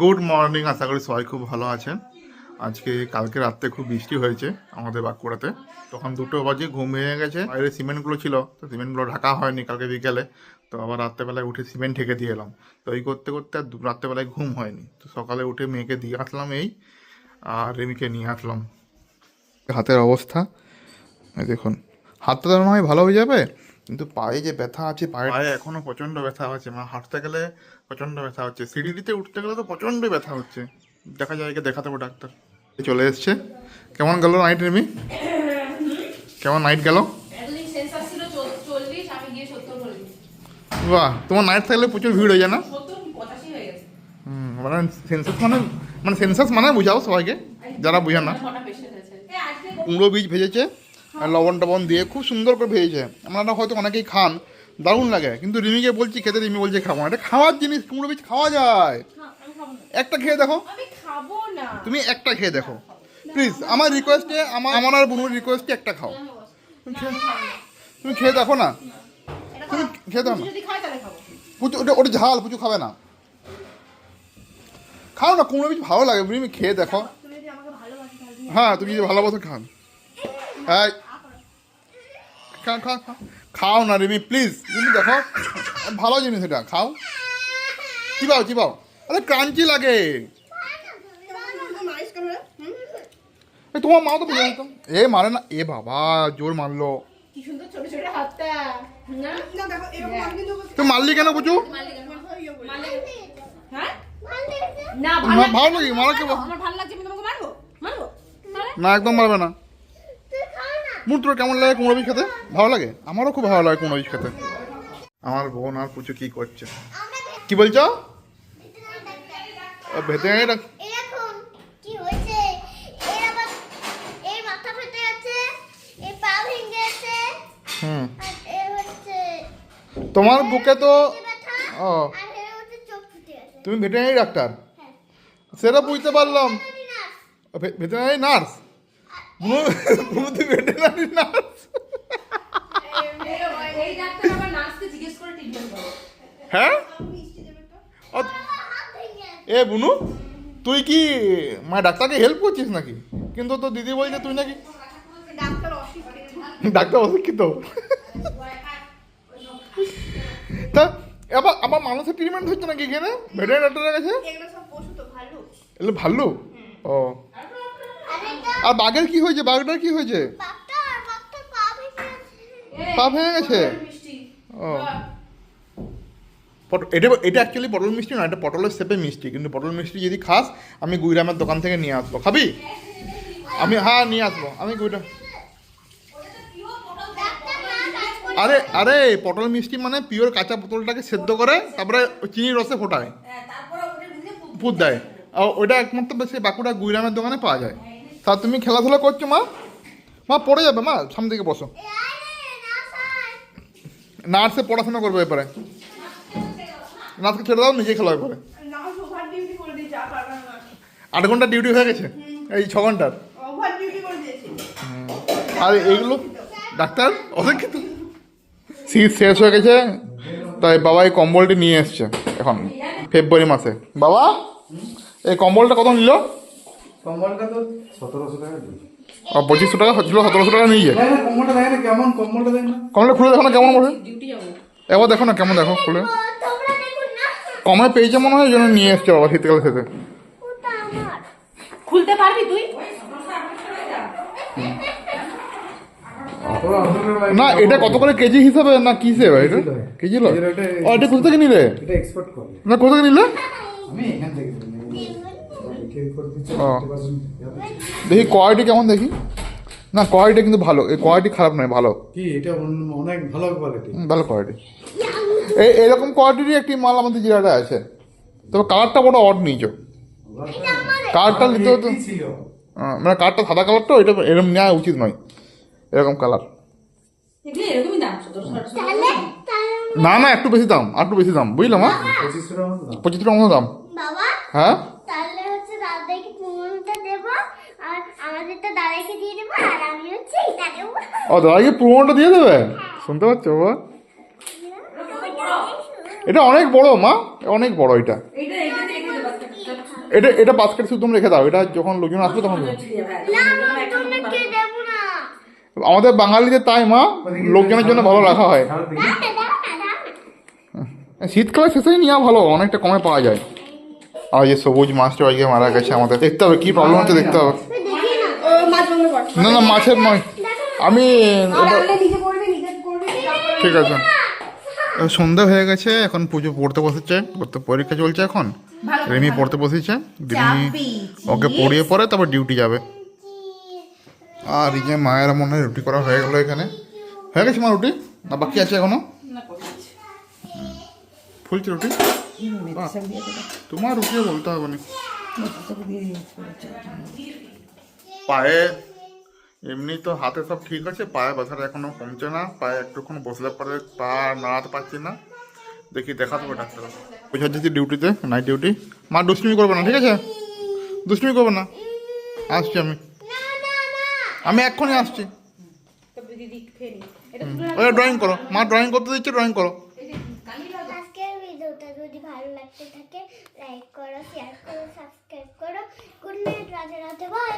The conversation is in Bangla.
গুড মর্নিং, আশা করি সবাই খুব ভালো আছেন। আজকে কালকে রাত্রে খুব বৃষ্টি হয়েছে আমাদের বাঁকুড়াতে। তখন 2টো বাজে ঘুম ভেঙে গেছে। বাইরে সিমেন্টগুলো ছিল, তো সিমেন্টগুলো ঢাকা হয়নি কালকে বিকেলে। তো আবার রাত্রেবেলায় উঠে সিমেন্ট ঢেকে দিয়ে এলাম। তো এই করতে করতে আর রাত্রেবেলায় ঘুম হয়নি। তো সকালে উঠে মেয়েকে দিয়ে আসলাম আর রেমিকে নিয়ে আসলাম। হাতের অবস্থা এই দেখুন। হাতটা তো নয় ভালো হয়ে যাবে, কিন্তু পায়ে যে ব্যথা আছে, পায়ে এখনো প্রচণ্ড ব্যথা হচ্ছে। হাঁটতে গেলে প্রচণ্ড ব্যথা হচ্ছে, সিঁড়িতে উঠতে গেলে তো প্রচণ্ড ব্যথা হচ্ছে। দেখা যায় দেখাতে হবে ডাক্তার। চলে এসছে। কেমন গেল নাইট রেমি? কেমন নাইট গেল? বাহ, তোমার নাইট থাকলে প্রচুর ভিড় হয়ে যায় না? মানে সেন্সাস মানে সেন্সাস মানে বুঝাও সবাইকে যারা বুঝে না। কুমড়ো বীজ ভেজেছে আর লবণ টবণ দিয়ে খুব সুন্দর করে ভেজেছে। আপনারা হয়তো অনেকেই খান, দারুণ লাগে, কিন্তু রিমিকে বলছি খেতে, রিমি বলছে খাবো না। এটা খাওয়ার জিনিস, কুমড়ো বীজ খাওয়া যায়। একটা খেয়ে দেখো, তুমি একটা খেয়ে দেখো প্লিজ। আমার রিকোয়েস্টে, আমার আর বোনের রিকোয়েস্টে একটা খাও। তুমি খেয়ে দেখো না, তুমি খেয়ে দেখো না। পুচু ওটা ওটা ঝাল, পুচু খাবে না। খাও না, কুমড়ো বীজ ভালো লাগে, রিমি খেয়ে দেখো। হ্যাঁ, তুমি যদি ভালোবাসো খান। হ্যাঁ, খাও না রিমি প্লিজ, তুমি দেখো ভালো জিনিস, এটা খাও। চিবাও চিবাও, আরে ক্রাঞ্চি লাগে। তোমার মা তো বুঝে যেতাম। এ মারে না, এ বাবা জোর মারলো। তুই মারলি কেন বুঝু? ভালো নাকি মারা? কে না, একদম মারবে না। মুখ তোর কেমন লাগে কুমড়ো বীজ খেতে? ভালো লাগে? আমারও খুব ভালো লাগে কুমড়ো বীজ খেতে। আমার বোন আর পুচু কি করছে? কি বলছো? ভেতরে তোমার বুকে তো ও, তুমি ভেটেরিনারি ডাক্তার, সেটা বুঝতে পারলাম। Veterinary nurse? তুমি ভেটেরিনারি নার্স? হ্যাঁ। এ বুনু, তুই কি ডাক্তারকে হেল্প করছিস নাকি? কিন্তু তো দিদি বলছে তুই নাকি ডাক্তার অশিক্ষিত। তা আবার আবার মানুষের ট্রিটমেন্ট হচ্ছে নাকি এখানে ভেটেরিনারি ডাক্তারের কাছে? এগুলো ভালো। ও, আর বাঘের কি হয়েছে? বাঘটার কি হয়েছে? পা ভেঙে গেছে? ও, এটা এটা অ্যাকচুয়ালি পটল মিষ্টি না, এটা পটলের শেপে মিষ্টি। কিন্তু পটল মিষ্টি যদি খাস, আমি গুইরামের দোকান থেকে নিয়ে আসবো। খাবি? আমি হ্যাঁ নিয়ে আসবো, আমি গুইরাম। আরে আরে পটল মিষ্টি মানে পিওর কাঁচা পটলটাকে সেদ্ধ করে তারপরে চিনির রসে ফোটায়, পুর দেয়। আর ওইটা একমাত্র বেশি বাঁকুড়া গুইরামের দোকানে পাওয়া যায়। তা তুমি খেলাধুলা করছো মা? মা পড়ে যাবে, মা সামনে দিকে বসো। নার্সে পড়াশোনা করবে এবারে। নার্সকে ছেড়ে দাও, নিজে খেলা করে। 8 ঘন্টা ডিউটি হয়ে গেছে, এই 6 ঘন্টার। আর এইগুলো ডাক্তার অশিক্ষিত। শীত শেষ হয়ে গেছে, তাই বাবা এই কম্বলটি নিয়ে এসছে এখন ফেব্রুয়ারি মাসে। বাবা এই কম্বলটা কত নিল? কম্বলটা তো 1700 টাকা দিয়েছি। 2500 টাকা ছিল, 1700 টাকা নিয়ে যায়। কম্বলটা দেখে না কেমন, কম্বলটা দেখ না। কম্বলটা খুলে দেখো না কেমন বলে, এবার দেখো না কেমন, দেখো খুলে। কমে পেয়েছে মনে হয়, ওই জন্য নিয়ে এসছে বাবা শীতকালে খেতে। খুলতে পারবি তুই? না এটা কত করে কেজি হিসাবে না কি হিসেবে? এটা কেজি লয়। ও, এটা কোথা থেকে নিলে? এটা এক্সপোর্ট করে। না কোথা থেকে নিলে? আমি এখান থেকে ও, দেখি কোয়ালিটি কেমন দেখি। না কোয়ালিটি কিন্তু ভালো, এই কোয়ালিটি খারাপ নয়, ভালো। কি এটা অনেক ভালো কোয়ালিটি। ভালো কোয়ালিটি। এরকম কোয়ালিটির একটি মাল আমাদের জেলাটা আছে, তবে কালারটা বড় অড নিয়েছো। কালারটা নিতে হতো, মানে কালারটা সাদা কালারটা, এটা এরকম নেওয়া উচিত নয়, এরকম কালার। না না, একটু বেশি দাম, একটু বেশি দাম, বুঝলাম। 2500 টাকা মতো দাম। হ্যাঁ, ও দাদাকে প্রোমোটা দিয়ে দেবে, শুনতে পাচ্ছ বাবা? এটা অনেক বড় মা, অনেক বড় এটা। এটা এটা বাস্কেট শুধু তুমি রেখে দাও, এটা যখন লোকজন আসবে তখন দেবো। আমাদের বাঙালিদের তাই মা, লোকজনের জন্য ভালো রাখা হয়। শীতকালে শেষেই নেওয়া ভালো, অনেকটা কমে পাওয়া যায়। আর যে সবুজ মাছটা আজকে মারা গেছে, আমাদের দেখতে হবে কি প্রবলেম হচ্ছে, দেখতে হবে। না না মাছের নয়, আমি ঠিক আছে। সন্ধ্যা হয়ে গেছে, এখন পুজো পড়তে বসেছে, পরীক্ষা চলছে এখন। রিমি পড়তে বসেছে, রিমি ওকে পড়িয়ে পরে তারপর ডিউটি যাবে। আর এই যে মায়ের মনে হয় রুটি করা হয়ে গেলো, এখানে হয়ে গেছে মা রুটি, না বাকি আছে এখনো? ফুলছে রুটি, তোমার রুটিও বলতে হবে না। পায়ে এমনি তো হাতে সব ঠিক আছে, পায়ে ব্যথাটা এখনো কমছে না, পায়ে একটুক্ষণ বসলে পরে পা নাড়াতে পারছি না, দেখি দেখাতে হবে ডাক্তার। বুঝা যাচ্ছি ডিউটিতে, নাইট ডিউটি। মা দুষ্টুমি করবে না, ঠিক আছে? দুষ্টুমি করবে না, আসছি আমি এক্ষুনি আসছি। ওই ড্রয়িং করো, মা ড্রয়িং করতে দিচ্ছে, ড্রয়িং করো। আজকের ভিডিওটা যদি ভালো লাগতে থাকে লাইক করো, শেয়ার করো, সাবস্ক্রাইব করো। Good night, Radhe Radhe, by.